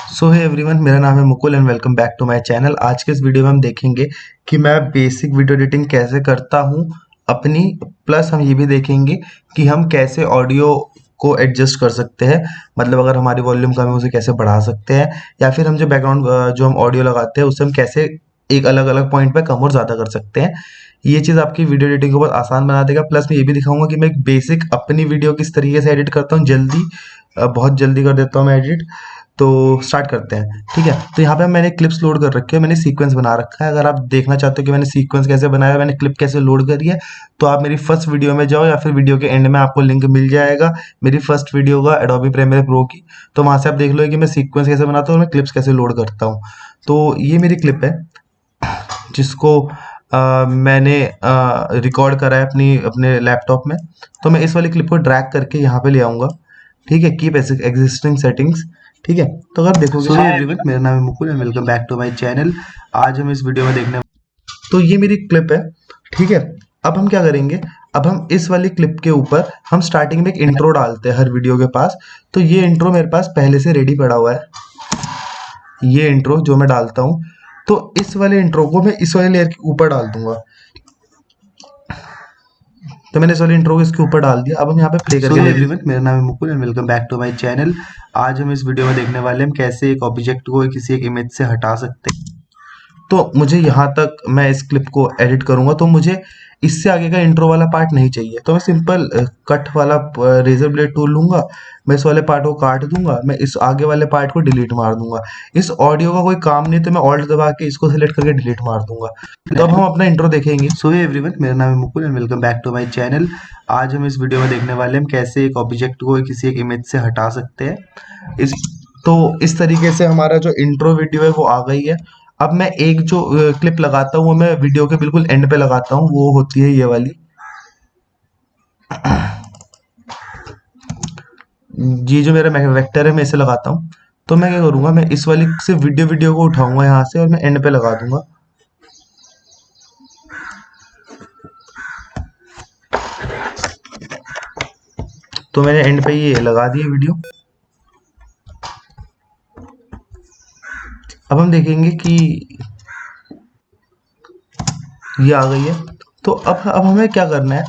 सो है एवरीवन, मेरा नाम है Mukul and welcome back to my channel. आज के इस वीडियो में हम देखेंगे कि मैं बेसिक वीडियो एडिटिंग कैसे करता हूं अपनी। प्लस हम ये भी देखेंगे कि हम कैसे ऑडियो को एडजस्ट कर सकते हैं। मतलब अगर हमारी वॉल्यूम कम है उसे कैसे बढ़ा सकते हैं, या फिर हम जो बैकग्राउंड जो हम ऑडियो लगाते हैं उससे हम कैसे एक अलग अलग पॉइंट पे कम और ज़्यादा कर सकते हैं। ये चीज़ आपकी वीडियो एडिटिंग को बहुत आसान बना देगा। प्लस मैं ये भी दिखाऊंगा कि मैं एक बेसिक अपनी वीडियो किस तरीके से एडिट करता हूँ, जल्दी बहुत जल्दी कर देता हूँ मैं एडिट। तो स्टार्ट करते हैं, ठीक है। तो यहाँ पे मैंने क्लिप्स लोड कर रखे हैं, मैंने सीक्वेंस बना रखा है। अगर आप देखना चाहते हो कि मैंने सीक्वेंस कैसे बनाया, मैंने क्लिप कैसे लोड करी है, तो आप मेरी फर्स्ट वीडियो में जाओ या फिर वीडियो के एंड में आपको लिंक मिल जाएगा मेरी फर्स्ट वीडियो का एडोबी प्रीमियर प्रो की। तो वहाँ से आप देख लो कि मैं सीक्वेंस कैसे बनाता हूँ और मैं क्लिप्स कैसे लोड करता हूँ। तो ये मेरी क्लिप है जिसको मैंने रिकॉर्ड करा है अपने लैपटॉप में। तो मैं इस वाली क्लिप को ड्रैग करके यहाँ पे ले आऊँगा, ठीक है। कीप एग्जिस्टिंग सेटिंग्स, ठीक है। तो अगर देखोगे, सो एवरीवन, मेरा नाम है Mukul and welcome back to my channel. आज हम इस वीडियो में देखने, तो ये मेरी क्लिप है, ठीक है। अब हम क्या करेंगे, अब हम इस वाली क्लिप के ऊपर हम स्टार्टिंग में एक इंट्रो डालते हैं हर वीडियो के पास। तो ये इंट्रो मेरे पास पहले से रेडी पड़ा हुआ है, ये इंट्रो जो मैं डालता हूँ। तो इस वाले इंट्रो को मैं इस वाले लेयर के ऊपर डाल दूंगा। तो मैंने इस वाले इंट्रो को इसके ऊपर डाल दिया। अब हम यहाँ पे प्ले करके एवरीवन, मेरा नाम है Mukul and welcome back to my channel. आज हम इस वीडियो में देखने वाले हैं कैसे एक ऑब्जेक्ट को किसी एक इमेज से हटा सकते हैं। तो मुझे यहाँ तक मैं इस क्लिप को एडिट करूंगा, तो मुझे इससे आगे का इंट्रो वाला पार्ट नहीं चाहिए। तो मैं सिंपल कट वाला रेजर ब्लेड टूल लूंगा, मैं इस वाले पार्ट को काट दूंगा, मैं इस आगे वाले पार्ट को डिलीट मार दूंगा। इस ऑडियो का कोई काम नहीं, तो मैं ऑल्ट दबा के इसको सिलेक्ट करके डिलीट मार दूंगा। तो अब हम अपना इंट्रो देखेंगे। सो एवरीवन, मेरा नाम है Mukul and welcome back to my channel. आज हम इस वीडियो में देखने वाले हैं कैसे एक ऑब्जेक्ट को किसी एक इमेज से हटा सकते हैं। तो इस तरीके से हमारा जो इंट्रो वीडियो है वो आ गई है। अब मैं एक जो क्लिप लगाता हूँ वो मैं वीडियो के बिल्कुल एंड पे लगाता हूँ, वो होती है ये वाली। ये जो मेरा वेक्टर है मैं इसे लगाता हूँ। तो मैं क्या करूँगा, मैं इस वाली से वीडियो को उठाऊंगा यहाँ से और मैं एंड पे लगा दूंगा। तो मैंने एंड पे ये लगा दी वीडियो। अब हम देखेंगे कि ये आ गई है। तो अब हमें क्या करना है,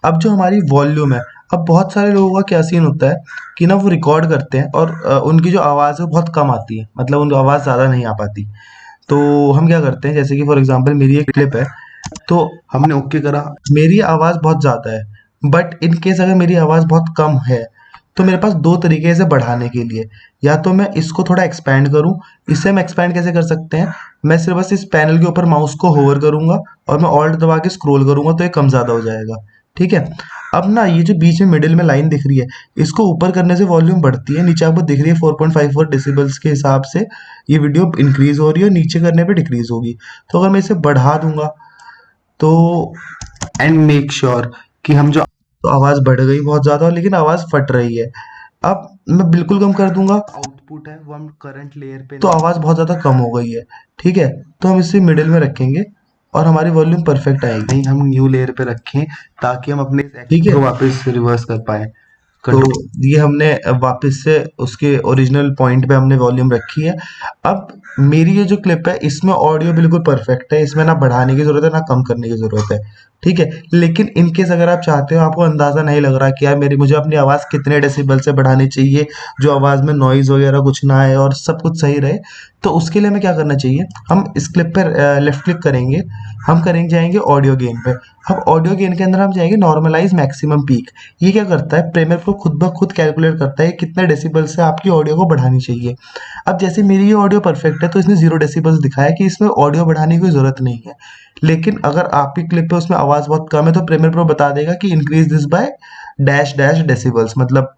अब जो हमारी वॉल्यूम है, अब बहुत सारे लोगों का क्या सीन होता है कि ना वो रिकॉर्ड करते हैं और उनकी जो आवाज़ है वो बहुत कम आती है, मतलब उनकी आवाज़ ज़्यादा नहीं आ पाती। तो हम क्या करते हैं, जैसे कि फॉर एग्जांपल मेरी एक क्लिप है, तो हमने ओके करा, मेरी आवाज़ बहुत ज़्यादा है, बट इन केस अगर मेरी आवाज़ बहुत कम है तो मेरे पास दो तरीके हैं इसे बढ़ाने के लिए। या तो मैं इसको थोड़ा एक्सपैंड करूं, इससे हम एक्सपैंड कैसे कर सकते हैं, मैं सिर्फ बस इस पैनल के ऊपर माउस को होवर करूंगा और मैं ऑल्ट दबा के स्क्रॉल करूंगा तो ये कम ज़्यादा हो जाएगा, ठीक है। अब ना ये जो बीच में मिडिल में लाइन दिख रही है, इसको ऊपर करने से वॉल्यूम बढ़ती है, नीचे आपको दिख रही है 4.54 डेसिबल्स के हिसाब से ये वीडियो इंक्रीज हो रही है और नीचे करने पे डिक्रीज होगी। तो अगर मैं इसे बढ़ा दूंगा तो एंड मेक श्योर कि हम जो, तो आवाज़ बढ़ गई बहुत ज़्यादा लेकिन आवाज़ फट रही है। अब मैं बिल्कुल कम कर दूंगा, आउटपुट है वो हम करंट लेयर पे, तो आवाज़ बहुत ज़्यादा कम हो गई है, ठीक है। तो हम इसे मिडिल में रखेंगे और हमारी वॉल्यूम परफेक्ट आएगी। नहीं, हम न्यू लेयर पे रखें ताकि हम अपने ठीक है को वापस रिवर्स कर पाए। तो ये हमने वापस से उसके ओरिजिनल पॉइंट पे हमने वॉल्यूम रखी है। अब मेरी ये जो क्लिप है इसमें ऑडियो बिल्कुल परफेक्ट है, इसमें ना बढ़ाने की ज़रूरत है ना कम करने की ज़रूरत है, ठीक है। लेकिन इन केस अगर आप चाहते हो, आपको अंदाज़ा नहीं लग रहा कि यार मुझे अपनी आवाज़ कितने डेसिबल से बढ़ानी चाहिए जो आवाज़ में नॉइज़ वगैरह कुछ ना आए और सब कुछ सही रहे, तो उसके लिए हमें क्या करना चाहिए, हम इस क्लिप पर लेफ्ट क्लिक करेंगे, हम करेंगे जाएंगे ऑडियो गेन पे। अब ऑडियो गेन के अंदर हम जाएंगे नॉर्मलाइज मैक्सिमम पीक। ये क्या करता है, प्रीमियर प्रो खुद ब खुद कैलकुलेट करता है कितने डेसिबल से आपकी ऑडियो को बढ़ानी चाहिए। अब जैसे मेरी ये ऑडियो परफेक्ट है तो इसने 0 डेसिबल्स दिखाया कि इसमें ऑडियो बढ़ाने की कोई ज़रूरत नहीं है। लेकिन अगर आपकी क्लिप पे उसमें आवाज़ बहुत कम है तो प्रीमियर प्रो बता देगा कि increase this by dash dash decibels, मतलब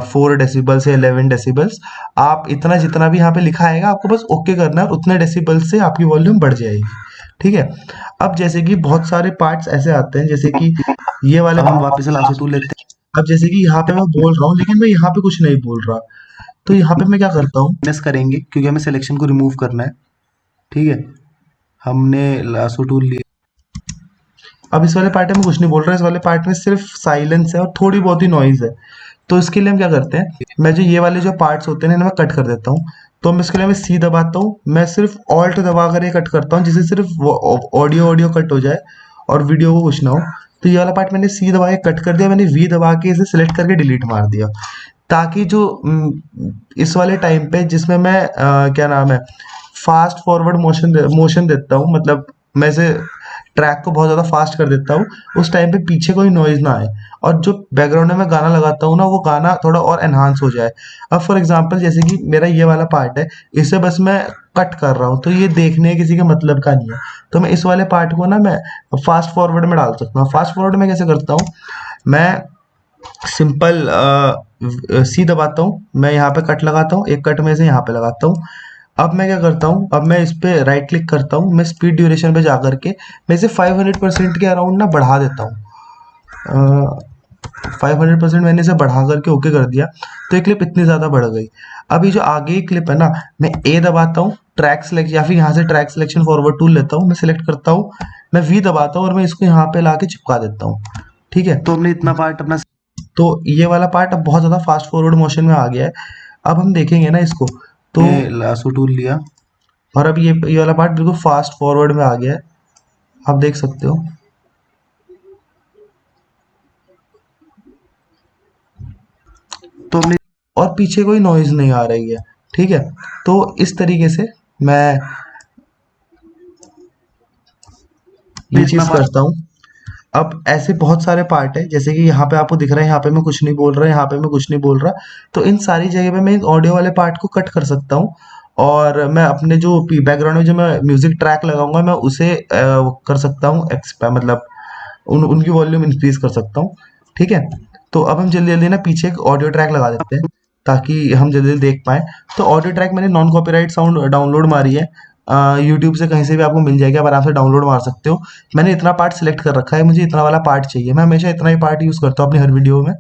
4 डेसिबल्स या 11 डेसिबल्स। आप इतना जितना भी यहाँ पे लिखा आएगा आपको बस ओके करना है और उतने डेसिबल से आपकी वॉल्यूम बढ़ जाएगी, ठीक है। अब जैसे कि बहुत सारे पार्ट्स ऐसे आते हैं, जैसे कि ये वाले हम वापस लासो टूल लेते हैं। अब जैसे कि यहाँ पे मैं बोल रहा हूँ लेकिन मैं यहाँ पे कुछ नहीं बोल रहा, तो यहाँ पे मैं क्या करता हूँ, मिस करेंगे क्योंकि हमें सिलेक्शन को रिमूव करना है, ठीक है। हमने लासो टूल लिया। अब इस वाले पार्ट में कुछ नहीं बोल रहा, इस वाले पार्ट में सिर्फ साइलेंस है और थोड़ी बहुत ही नॉइज है। तो इसके लिए हम क्या करते हैं, मैं जो ये वाले जो पार्ट्स होते हैं इन्हें मैं कट कर देता हूँ। तो मैं इसके लिए मैं सी दबाता हूँ, मैं सिर्फ ऑल्ट दबा कर ये कट करता हूँ, जिससे सिर्फ ऑडियो ऑडियो कट हो जाए और वीडियो को कुछ ना हो। तो ये वाला पार्ट मैंने सी दबा के कट कर दिया, मैंने वी दबा के इसे सिलेक्ट करके डिलीट मार दिया, ताकि जो इस वाले टाइम पे जिसमें मैं क्या नाम है, फास्ट फॉरवर्ड मोशन देता हूँ, मतलब मैं इसे ट्रैक को बहुत ज़्यादा फास्ट कर देता हूँ, उस टाइम पे पीछे कोई नॉइज़ ना आए और जो बैकग्राउंड में मैं गाना लगाता हूँ ना, वो गाना थोड़ा और एनहांस हो जाए। अब फॉर एग्जांपल जैसे कि मेरा ये वाला पार्ट है, इसे बस मैं कट कर रहा हूँ, तो ये देखने किसी के मतलब का नहीं है। तो मैं इस वाले पार्ट को ना मैं फास्ट फॉरवर्ड में डाल सकता हूँ। फास्ट फॉरवर्ड में कैसे करता हूँ, मैं सिंपल सी दबाता हूँ, मैं यहाँ पे कट लगाता हूँ, एक कट में से यहाँ पे लगाता हूँ। अब मैं क्या करता हूँ, अब मैं इस पे राइट क्लिक करता हूँ, मैं स्पीड ड्यूरेशन पे जा करके मैं इसे 500% के अराउंड ना बढ़ा देता हूँ। 500% मैंने इसे बढ़ा करके ओके कर दिया, तो ये क्लिप इतनी ज़्यादा बढ़ गई। अब ये जो आगे की क्लिप है ना, मैं ए दबाता हूँ, ट्रैक सेलेक्ट या फिर यहाँ से ट्रैक सिलेक्शन फॉरवर्ड टूल लेता हूँ, मैं सिलेक्ट करता हूँ, मैं वी दबाता हूँ और मैं इसको यहाँ पे ला के चिपका देता हूँ। ठीक है, तो हमने इतना पार्ट अपना, तो ये वाला पार्ट अब बहुत ज़्यादा फास्ट फॉरवर्ड मोशन में आ गया है। अब हम देखेंगे ना इसको, तो लासो टूल लिया और अब ये वाला पार्ट बिल्कुल फास्ट फॉरवर्ड में आ गया है, आप देख सकते हो। तो हमने, और पीछे कोई नॉइज नहीं आ रही है। ठीक है, तो इस तरीके से मैं ये चीज़ करता हूँ। अब ऐसे बहुत सारे पार्ट है, जैसे कि यहाँ पे आपको दिख रहा है, यहाँ पे मैं कुछ नहीं बोल रहा, यहाँ पे मैं कुछ नहीं बोल रहा, तो इन सारी जगह पे मैं ऑडियो वाले पार्ट को कट कर सकता हूँ और मैं अपने जो बैकग्राउंड में जो मैं म्यूजिक ट्रैक लगाऊंगा मैं उसे कर सकता हूँ मतलब उनकी वॉल्यूम इंक्रीज कर सकता हूँ। ठीक है, तो अब हम जल्दी जल्दी ना पीछे एक ऑडियो ट्रैक लगा देते हैं, ताकि हम जल्दी जल्दी देख पाए। तो ऑडियो ट्रैक मैंने नॉन कॉपीराइट साउंड डाउनलोड मारी है, यूट्यूब से कहीं से भी आपको मिल जाएगी, आप आराम से डाउनलोड मार सकते हो। मैंने इतना पार्ट सिलेक्ट कर रखा है, मुझे इतना वाला पार्ट चाहिए, मैं हमेशा इतना ही पार्ट यूज़ करता हूँ अपनी हर वीडियो में।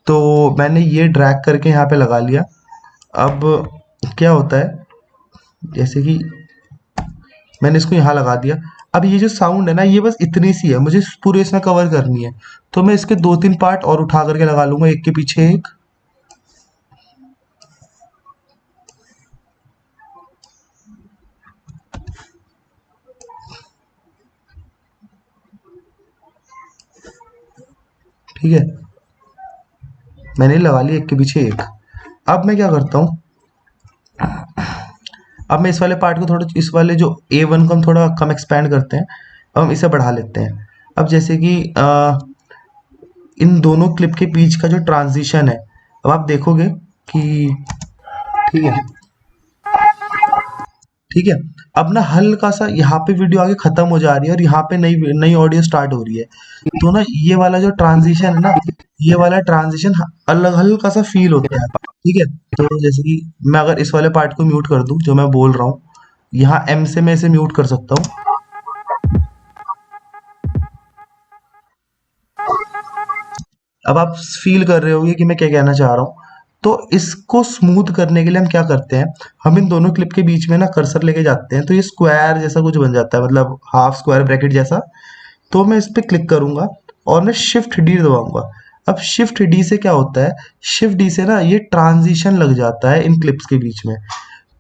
तो मैंने ये ड्रैग करके यहाँ पे लगा लिया। अब क्या होता है, जैसे कि मैंने इसको यहाँ लगा दिया, अब ये जो साउंड है ना, ये बस इतनी सी है, मुझे पूरे इसमें कवर करनी है, तो मैं इसके 2-3 पार्ट और उठा करके लगा लूंगा, एक के पीछे एक। ठीक है, मैंने लगा लिया एक के पीछे एक। अब मैं क्या करता हूँ, अब मैं इस वाले पार्ट को थोड़ा, इस वाले जो A1 को हम थोड़ा कम एक्सपैंड करते हैं, अब हम इसे बढ़ा लेते हैं। अब जैसे कि इन दोनों क्लिप के बीच का जो ट्रांजिशन है, अब आप देखोगे कि, ठीक है, ठीक है, अब ना हल्का सा यहाँ पे वीडियो आगे खत्म हो जा रही है और यहाँ पे नई नई ऑडियो स्टार्ट हो रही है, तो ना ये वाला जो ट्रांजिशन है ना, ये वाला ट्रांजिशन अलग हल्का सा फील होता है। ठीक है, तो जैसे कि मैं अगर इस वाले पार्ट को म्यूट कर दूं जो मैं बोल रहा हूँ, यहाँ एम से मैं इसे म्यूट कर सकता हूँ। अब आप फील कर रहे होगे कि मैं क्या कहना चाह रहा हूँ। तो इसको स्मूथ करने के लिए हम क्या करते हैं, हम इन दोनों क्लिप के बीच में ना कर्सर लेके जाते हैं, तो ये स्क्वायर जैसा कुछ बन जाता है, मतलब हाफ स्क्वायर ब्रैकेट जैसा। तो मैं इस पे क्लिक करूंगा और मैं शिफ्ट डी दबाऊंगा। अब शिफ्ट डी से क्या होता है, शिफ्ट डी से ना ये ट्रांजिशन लग जाता है इन क्लिप्स के बीच में।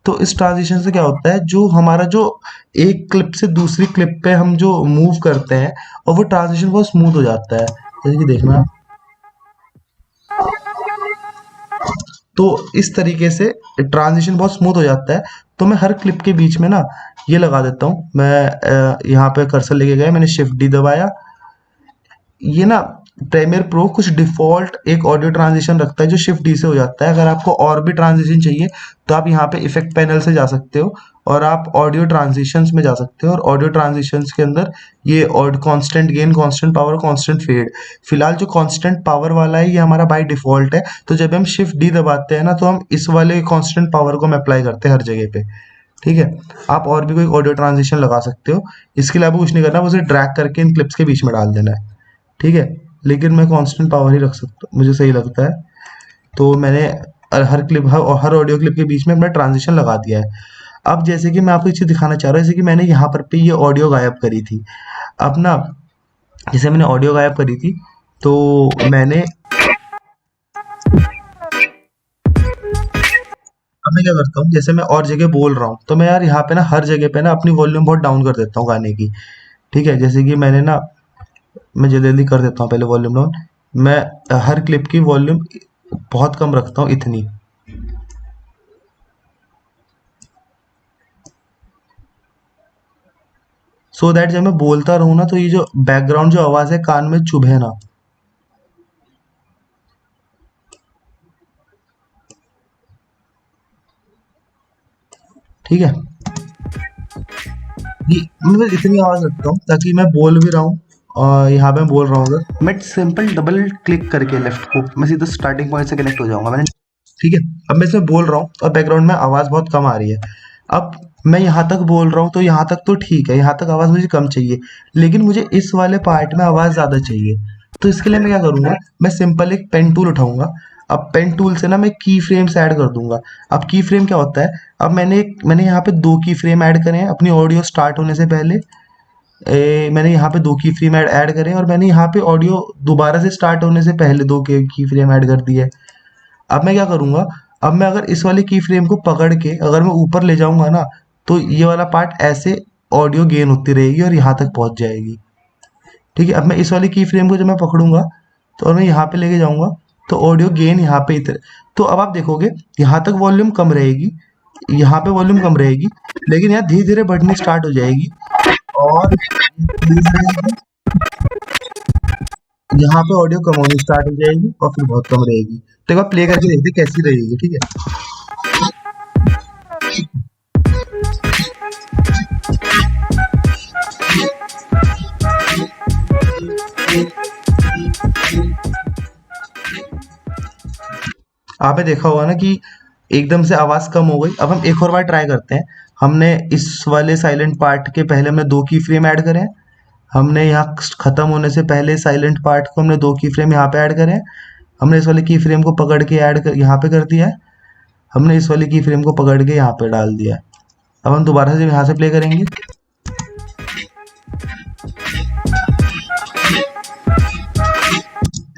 तो इस ट्रांजिशन से क्या होता है, जो हमारा जो एक क्लिप से दूसरी क्लिप पे हम जो मूव करते हैं, और वो ट्रांजिशन बहुत स्मूथ हो जाता है, जैसे कि देखना। तो इस तरीके से ट्रांजिशन बहुत स्मूथ हो जाता है। तो मैं हर क्लिप के बीच में ना ये लगा देता हूँ, मैं यहाँ पे कर्सर लेके गया, मैंने शिफ्ट डी दबाया। ये ना प्रीमियर प्रो कुछ डिफ़ॉल्ट एक ऑडियो ट्रांजिशन रखता है जो शिफ्ट डी से हो जाता है। अगर आपको और भी ट्रांजिशन चाहिए तो आप यहाँ पे इफेक्ट पैनल से जा सकते हो और आप ऑडियो ट्रांजिशंस में जा सकते हो, और ऑडियो ट्रांजिशंस के अंदर ये और constant gain, constant power, constant fed, फिलहाल जो कांस्टेंट पावर वाला है ये हमारा बाय डिफ़ॉल्ट है। तो जब हम शिफ्ट डी दबाते हैं ना, तो हम इस वाले कांस्टेंट पावर को हम अप्लाई करते हैं हर जगह पे। ठीक है, आप और भी कोई ऑडियो ट्रांजिशन लगा सकते हो, इसके लिए आपको कुछ नहीं करना, बस उसे ड्रैग करके इन क्लिप्स के बीच में डाल देना है। ठीक है, लेकिन मैं कांस्टेंट पावर ही रख सकता हूँ, मुझे सही लगता है। तो मैंने हर क्लिप, हर ऑडियो क्लिप के बीच में अपना ट्रांजिशन लगा दिया है। अब जैसे कि मैं आपको एक चीज़ दिखाना चाह रहा हूँ, जैसे कि मैंने यहाँ पर पे ये ऑडियो गायब करी थी। अब ना जैसे मैंने ऑडियो गायब करी थी, तो मैंने अब मैं क्या करता हूँ, जैसे मैं और जगह बोल रहा हूँ तो मैं यार यहाँ पे ना हर जगह पे ना अपनी वॉल्यूम बहुत डाउन कर देता हूँ गाने की। ठीक है, जैसे कि मैंने ना, मैं जल्दी जल्दी कर देता हूँ पहले वॉल्यूम डाउन। मैं हर क्लिप की वॉल्यूम बहुत कम रखता हूँ, इतनी, सो दैट जब मैं बोलता रहूँ ना तो ये जो बैकग्राउंड जो आवाज़ है कान में चुभे ना। ठीक है, ये मैं बस इतनी आवाज़ रखता हूँ ताकि मैं बोल भी रहा हूँ और यहाँ पे मैं बोल रहा हूँ, अगर मैं सिंपल डबल क्लिक करके लेफ्ट को मैं सीधा स्टार्टिंग पॉइंट से कनेक्ट हो जाऊंगा मैंने। ठीक है, अब मैं इसमें बोल रहा हूँ और बैकग्राउंड में आवाज़ बहुत कम आ रही है। अब मैं यहाँ तक बोल रहा हूँ तो यहाँ तक तो ठीक है, यहाँ तक आवाज़ मुझे कम चाहिए, लेकिन मुझे इस वाले पार्ट में आवाज़ ज़्यादा चाहिए। तो इसके लिए मैं क्या करूँगा, मैं सिंपल एक पेन टूल उठाऊंगा। अब पेन टूल से ना मैं की फ्रेम्स ऐड कर दूंगा। अब की फ्रेम क्या होता है, अब मैंने यहाँ पे दो की फ्रेम ऐड करे हैं अपनी ऑडियो स्टार्ट होने से पहले। मैंने यहाँ पे दो की फ्रेम ऐड करे हैं और मैंने यहाँ पे ऑडियो दोबारा से स्टार्ट होने से पहले दो की फ्रेम ऐड कर दी है। अब मैं क्या करूँगा, अब मैं अगर इस वाले की फ्रेम को पकड़ के अगर मैं ऊपर ले जाऊँगा ना, तो ये वाला पार्ट ऐसे ऑडियो गेन होती रहेगी और यहाँ तक पहुँच जाएगी। ठीक है, अब मैं इस वाली की फ्रेम को जब मैं पकड़ूँगा, तो और मैं यहाँ पे लेके जाऊँगा, तो ऑडियो गेन यहाँ पे इधर, तो अब आप देखोगे यहाँ तक वॉल्यूम कम रहेगी, यहाँ पे वॉल्यूम कम रहेगी, लेकिन यहाँ धीरे-धीरे बढ़नी स्टार्ट हो जाएगी और धीरे-धीरे यहाँ पे ऑडियो कम होनी स्टार्ट हो जाएगी और फिर बहुत कम रहेगी। तो एक बार प्ले करके देखते हैं कैसी रहेगी। ठीक है, आपने देखा होगा ना कि एकदम से आवाज़ कम हो गई। अब हम एक और बार ट्राई करते हैं। हमने इस वाले साइलेंट पार्ट के पहले हमने दो की फ्रेम ऐड करें, हमने यहाँ खत्म होने से पहले साइलेंट पार्ट को हमने दो की फ्रेम यहाँ पे ऐड करें, हमने इस वाले की फ्रेम को पकड़ के ऐड कर यहाँ पे कर दिया है, हमने इस वाली की फ्रेम को पकड़ के यहाँ पे डाल दिया है। अब हम दोबारा से यहाँ से प्ले करेंगे।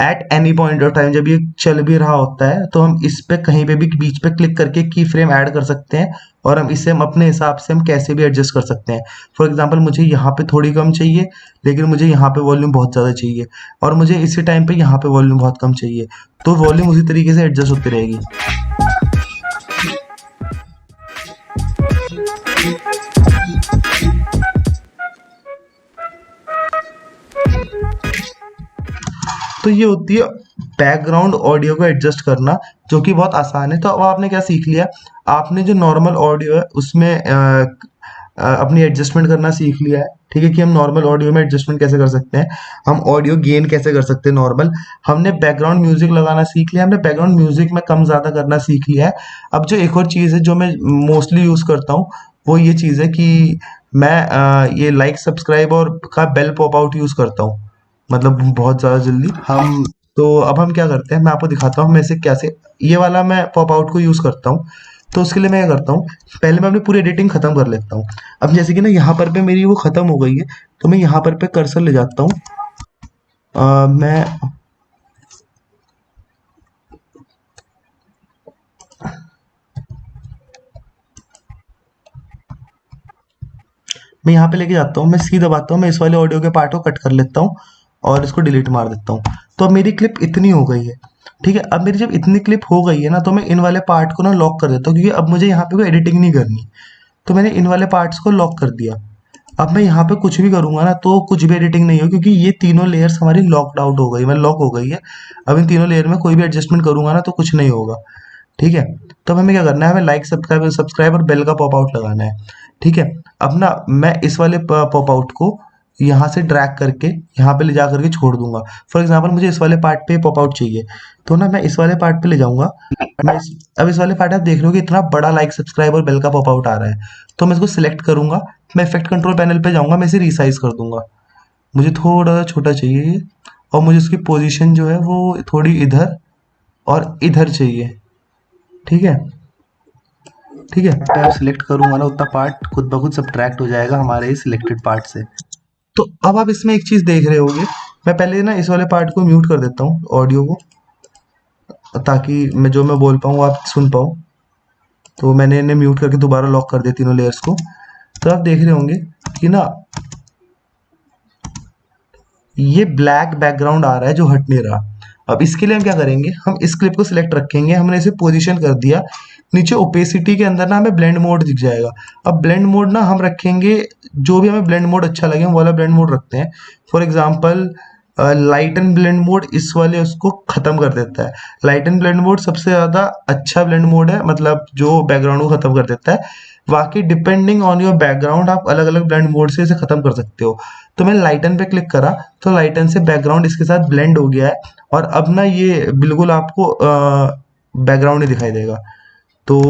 At any point of time जब ये चल भी रहा होता है तो हम इस पे कहीं पे भी बीच पे क्लिक करके की फ्रेम ऐड कर सकते हैं और हम इसे हम अपने हिसाब से हम कैसे भी एडजस्ट कर सकते हैं। फॉर एग्जांपल मुझे यहाँ पे थोड़ी कम चाहिए, लेकिन मुझे यहाँ पे वॉल्यूम बहुत ज़्यादा चाहिए, और मुझे इसी टाइम पे यहाँ पे वॉल्यूम बहुत कम चाहिए, तो वॉल्यूम उसी तरीके से एडजस्ट होती रहेगी। तो ये होती है बैकग्राउंड ऑडियो को एडजस्ट करना, जो कि बहुत आसान है। तो अब आपने क्या सीख लिया, आपने जो नॉर्मल ऑडियो है उसमें अपनी एडजस्टमेंट करना सीख लिया है। ठीक है, कि हम नॉर्मल ऑडियो में एडजस्टमेंट कैसे कर सकते हैं, हम ऑडियो गेन कैसे कर सकते हैं नॉर्मल। हमने बैकग्राउंड म्यूजिक लगाना सीख लिया, हमने बैकग्राउंड म्यूजिक में कम ज़्यादा करना सीख लिया है। अब जो एक और चीज़ है जो मैं मोस्टली यूज़ करता हूँ, वो ये चीज़ है कि मैं ये लाइक सब्सक्राइब और का बेल पॉप आउट यूज़ करता हूँ, मतलब बहुत ज़्यादा जल्दी हम। तो अब हम क्या करते हैं, मैं आपको दिखाता हूँ मैं इसे कैसे, ये वाला मैं पॉप आउट को यूज़ करता हूँ। तो उसके लिए मैं क्या करता हूँ, पहले मैं अपनी पूरी एडिटिंग खत्म कर लेता हूँ। अब जैसे कि ना यहाँ पर पे मेरी वो खत्म हो गई है, तो मैं यहाँ पर पे कर्सर ले जाता हूँ। मैं मैं यहाँ पे लेके जाता हूँ, मैं सी दबाता हूँ, मैं इस वाले ऑडियो के पार्ट को कट कर लेता हूँ और इसको डिलीट मार देता हूँ। तो अब मेरी क्लिप इतनी हो गई है। ठीक है, अब मेरी जब इतनी क्लिप हो गई है ना, तो मैं इन वाले पार्ट को ना लॉक कर देता हूँ, क्योंकि अब मुझे यहाँ पे कोई एडिटिंग नहीं करनी। तो मैंने इन वाले पार्ट्स को लॉक कर दिया। अब मैं यहाँ पे कुछ भी करूँगा ना तो कुछ भी एडिटिंग नहीं हो, क्योंकि ये तीनों लेयर्स हमारी लॉकड आउट हो गई, मतलब लॉक हो गई है। अब इन तीनों लेयर में कोई भी एडजस्टमेंट करूँगा ना तो कुछ नहीं होगा। ठीक है, तो अब हमें क्या करना है, हमें लाइक सब्सक्राइब सब्सक्राइब और बेल का पॉप आउट लगाना है। ठीक है, अब ना मैं इस वाले पॉप आउट को यहाँ से ड्रैग करके यहाँ पे ले जा करके छोड़ दूंगा। फॉर एग्जांपल मुझे इस वाले पार्ट पे पॉप आउट चाहिए, तो ना मैं इस वाले पार्ट पे ले जाऊंगा। अब इस वाले पार्ट आप देख रहे हो कि इतना बड़ा लाइक सब्सक्राइब और बेल का पॉप आउट आ रहा है, तो मैं इसको सिलेक्ट करूंगा, मैं इफेक्ट कंट्रोल पैनल पे जाऊंगा, मैं इसे रिसाइज कर दूंगा। मुझे थोड़ा सा छोटा चाहिए ये, और मुझे उसकी पोजीशन जो है वो थोड़ी इधर और इधर चाहिए। ठीक है, ठीक है, मैं सिलेक्ट करूंगा ना उतना पार्ट खुद ब खुद सब्ट्रैक्ट हो जाएगा हमारे इस सिलेक्टेड पार्ट से। तो अब आप इसमें एक चीज देख रहे होंगे, मैं पहले ना इस वाले पार्ट को म्यूट कर देता हूँ ऑडियो को, ताकि मैं जो मैं बोल पाऊँ आप सुन पाओ। तो मैंने इन्हें म्यूट करके दोबारा लॉक कर दिया तीनों लेयर्स को। तो आप देख रहे होंगे कि ना ये ब्लैक बैकग्राउंड आ रहा है जो हट नहीं रहा। अब इसके लिए हम क्या करेंगे, हम इस क्लिप को सिलेक्ट रखेंगे, हमने इसे पोजीशन कर दिया, नीचे ओपेसिटी के अंदर ना हमें ब्लेंड मोड दिख जाएगा। अब ब्लेंड मोड ना हम रखेंगे जो भी हमें ब्लेंड मोड अच्छा लगे हम वाला ब्लेंड मोड रखते हैं। For example light and blend mode इस वाले उसको खत्म कर देता है। लाइट एंड ब्लेंड मोड सबसे ज्यादा अच्छा ब्लेंड मोड है, मतलब जो बैकग्राउंड को खत्म कर देता है। बाकी डिपेंडिंग ऑन योर बैकग्राउंड आप अलग अलग ब्लेंड मोड से इसे खत्म कर सकते हो। तो मैंने लाइटन पे क्लिक करा तो लाइटन से बैकग्राउंड इसके साथ ब्लेंड हो गया है, और अब ना ये बिल्कुल आपको बैकग्राउंड ही दिखाई देगा। तो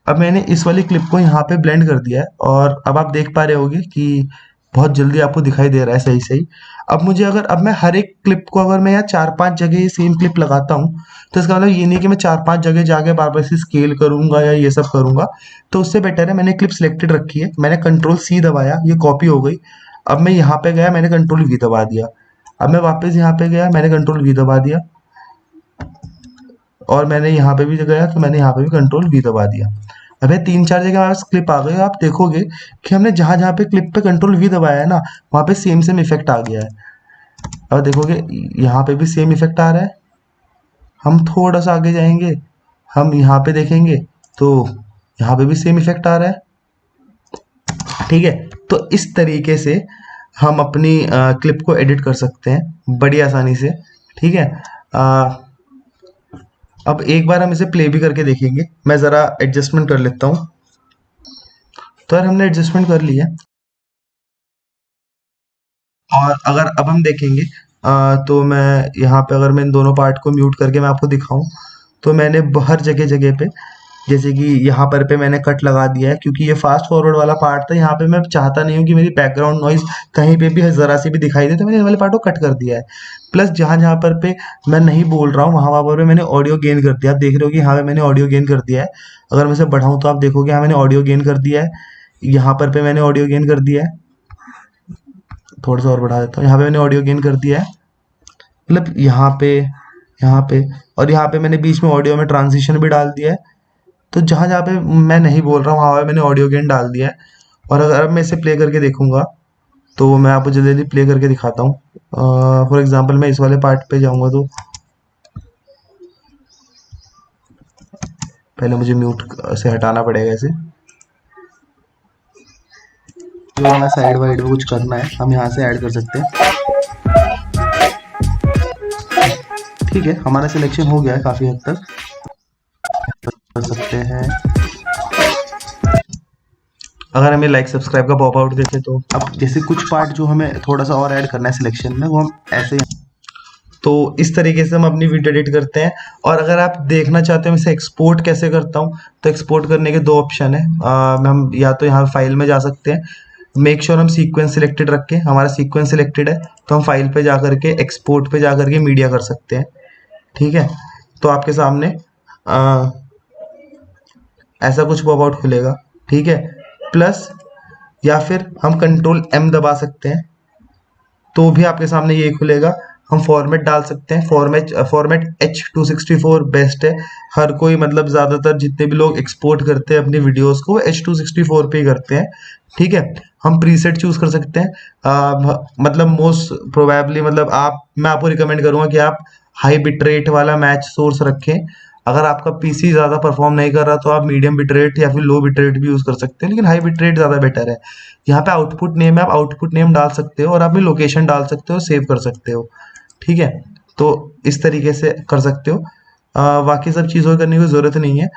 अब मैंने इस वाली क्लिप को यहाँ पे ब्लेंड कर दिया है, और अब आप देख पा रहे होगे कि बहुत जल्दी आपको दिखाई दे रहा है सही सही। अब मुझे अब मैं हर एक क्लिप को अगर मैं यहाँ 4-5 जगह ये सेम क्लिप लगाता हूँ, तो इसका मतलब ये नहीं कि मैं 4-5 जगह जाके बार बार इसे स्केल करूंगा या ये सब करूंगा। तो उससे बेटर है मैंने क्लिप सिलेक्टेड रखी है, मैंने Ctrl+C दबाया, ये कॉपी हो गई। अब मैं यहाँ पे गया, मैंने Ctrl+V दबा दिया। अब मैं वापस यहाँ पे गया, मैंने Ctrl+V दबा दिया, और मैंने यहाँ पे भी गया तो मैंने यहाँ पे भी Ctrl+V दबा दिया। अब ये 3-4 जगह हमारे क्लिप आ गई। आप देखोगे कि हमने जहाँ जहाँ पे क्लिप पे Ctrl+V दबाया है ना, वहाँ पे सेम सेम इफेक्ट आ गया है। अब देखोगे यहाँ पे भी सेम इफेक्ट आ रहा है। हम थोड़ा सा आगे जाएंगे, हम यहाँ पे देखेंगे तो यहाँ पे भी सेम इफेक्ट आ रहा है। ठीक है, तो इस तरीके से हम अपनी क्लिप को एडिट कर सकते हैं बड़ी आसानी से। ठीक है, अब एक बार हम इसे प्ले भी करके देखेंगे। मैं ज़रा एडजस्टमेंट कर लेता हूँ। तो यार हमने एडजस्टमेंट कर लिया, और अगर अब हम देखेंगे तो मैं यहाँ पे अगर मैं इन दोनों पार्ट को म्यूट करके मैं आपको दिखाऊं, तो मैंने हर जगह जगह पे, जैसे कि यहाँ पर पे मैंने कट लगा दिया है, क्योंकि ये फास्ट फॉरवर्ड वाला पार्ट था। यहाँ पे मैं चाहता नहीं हूँ कि मेरी बैकग्राउंड नॉइज कहीं पे भी ज़रा सी भी दिखाई दे, तो मैंने इस वाले पार्ट को कट कर दिया है। प्लस जहाँ जहाँ पर पे मैं नहीं बोल रहा हूँ वहाँ वहाँ पर पे मैंने ऑडियो गेन कर दिया। आप देख रहे हो कि यहाँ पे मैंने ऑडियो गेन कर दिया है। अगर मैं इसे बढ़ाऊँ तो आप देखोगे यहाँ मैंने ऑडियो गेन कर दिया है, यहाँ पर पे मैंने ऑडियो गेन कर दिया है। थोड़ा सा और बढ़ा देता हूँ, यहाँ पे मैंने ऑडियो गेन कर दिया है। मतलब यहाँ पे और यहाँ पे मैंने बीच में ऑडियो में ट्रांजिशन भी डाल दिया है। तो जहाँ जहाँ पे मैं नहीं बोल रहा हूँ वहाँ पे मैंने ऑडियो गेन डाल दिया है। और अगर अब मैं इसे प्ले करके देखूंगा तो मैं आपको जल्दी जल्दी प्ले करके दिखाता हूँ। फॉर एग्जांपल मैं इस वाले पार्ट पे जाऊंगा, तो पहले मुझे म्यूट से हटाना पड़ेगा इसे। जो हमें साइड वाइड में कुछ करना है हम यहाँ से ऐड कर सकते हैं। ठीक है, हमारा सिलेक्शन हो गया है काफी हद तक, कर सकते हैं। अगर हमें लाइक सब्सक्राइब का पॉप आउट देखे तो अब जैसे कुछ पार्ट जो हमें थोड़ा सा और ऐड करना है सिलेक्शन में, वो हम ऐसे, तो इस तरीके से हम अपनी वीडियो एडिट करते हैं। और अगर आप देखना चाहते हो मैं इसे एक्सपोर्ट कैसे करता हूँ, तो एक्सपोर्ट करने के 2 ऑप्शन है। हम या तो यहाँ फाइल में जा सकते हैं, मेक श्योर हम सीक्वेंस सिलेक्टेड रखें, हमारा सीक्वेंस सिलेक्टेड है तो हम फाइल पे जा करके एक्सपोर्ट पे जा करके मीडिया कर सकते हैं। ठीक है, तो आपके सामने ऐसा कुछ पॉप आउट खुलेगा। ठीक है, प्लस या फिर हम Ctrl+M दबा सकते हैं तो भी आपके सामने ये खुलेगा। हम फॉर्मेट डाल सकते हैं, फॉर्मेट H264 बेस्ट है। हर कोई मतलब ज़्यादातर जितने भी लोग एक्सपोर्ट करते हैं अपनी वीडियोस को H264 पे ही करते हैं। ठीक है, हम प्रीसेट चूज कर सकते हैं। मतलब मोस्ट प्रोबेबली मतलब मैं आपको रिकमेंड करूंगा कि आप हाई बिटरेट वाला मैच सोर्स रखें। अगर आपका पीसी ज़्यादा परफॉर्म नहीं कर रहा तो आप मीडियम बिटरेट या फिर लो बिटरेट भी यूज़ कर सकते हैं, लेकिन हाई बिटरेट ज़्यादा बेटर है। यहाँ पे आउटपुट नेम है, आप आउटपुट नेम डाल सकते हो और आप लोकेशन डाल सकते हो, सेव कर सकते हो। ठीक है, तो इस तरीके से कर सकते हो। बाकी सब चीज़ों करने की ज़रूरत नहीं है।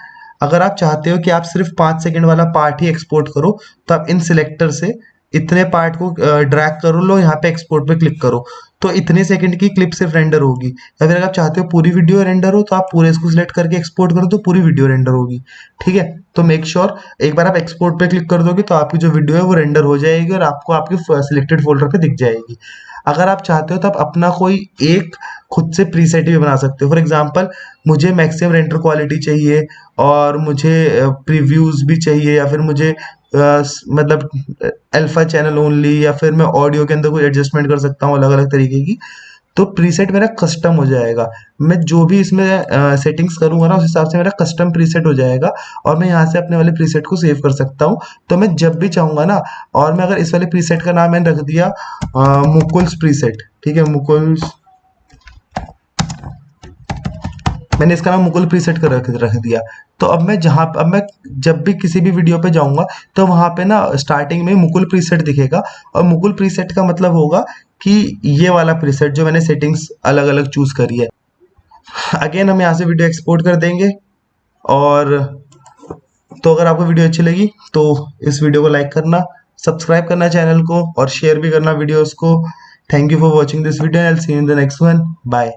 अगर आप चाहते हो कि आप सिर्फ 5 सेकंड वाला पार्ट ही एक्सपोर्ट करो, तो आप इन सिलेक्टर से इतने पार्ट को ड्रैग करो लो, यहाँ पे एक्सपोर्ट पे क्लिक करो, तो इतने सेकंड की क्लिप सिर्फ रेंडर होगी। या फिर अगर आप चाहते हो पूरी वीडियो रेंडर हो, तो आप पूरे इसको सिलेक्ट करके एक्सपोर्ट करो तो पूरी वीडियो रेंडर होगी। ठीक है, तो मेक श्योर एक बार आप एक्सपोर्ट पे क्लिक कर दोगे तो आपकी जो वीडियो है वो रेंडर हो जाएगी और आपको आपके सिलेक्टेड फोल्डर पे दिख जाएगी। अगर आप चाहते हो तो आप अपना कोई एक खुद से प्रीसेट भी बना सकते हो। फॉर एग्जांपल मुझे मैक्सिमम रेंडर क्वालिटी चाहिए और मुझे प्रीव्यूज भी चाहिए, या फिर मुझे मतलब अल्फा चैनल ओनली, या फिर मैं ऑडियो के अंदर कोई एडजस्टमेंट कर सकता हूँ अलग अलग तरीके की। तो प्रीसेट मेरा कस्टम हो जाएगा। मैं जो भी इसमें सेटिंग्स करूंगा ना, उस हिसाब से मेरा कस्टम प्रीसेट हो जाएगा और मैं यहाँ से अपने वाले प्रीसेट को सेव कर सकता हूँ। तो मैं जब भी चाहूंगा ना, और मैं अगर इस वाले प्रीसेट का नाम मैंने रख दिया मुकुल्स प्रीसेट, ठीक है, मुकुल्स, मैंने इसका नाम मुकुल प्रीसेट कर रख दिया। तो अब मैं जब भी किसी भी वीडियो पे जाऊंगा तो वहां पे ना स्टार्टिंग में मुकुल प्रीसेट दिखेगा, और मुकुल प्रीसेट का मतलब होगा कि ये वाला प्रीसेट जो मैंने सेटिंग्स अलग अलग चूज करी है। अगेन हम यहाँ से वीडियो एक्सपोर्ट कर देंगे। और तो अगर आपको वीडियो अच्छी लगी तो इस वीडियो को लाइक करना, सब्सक्राइब करना चैनल को, और शेयर भी करना वीडियोस को। Thank you for watching this video, I will see you in the next one. Bye.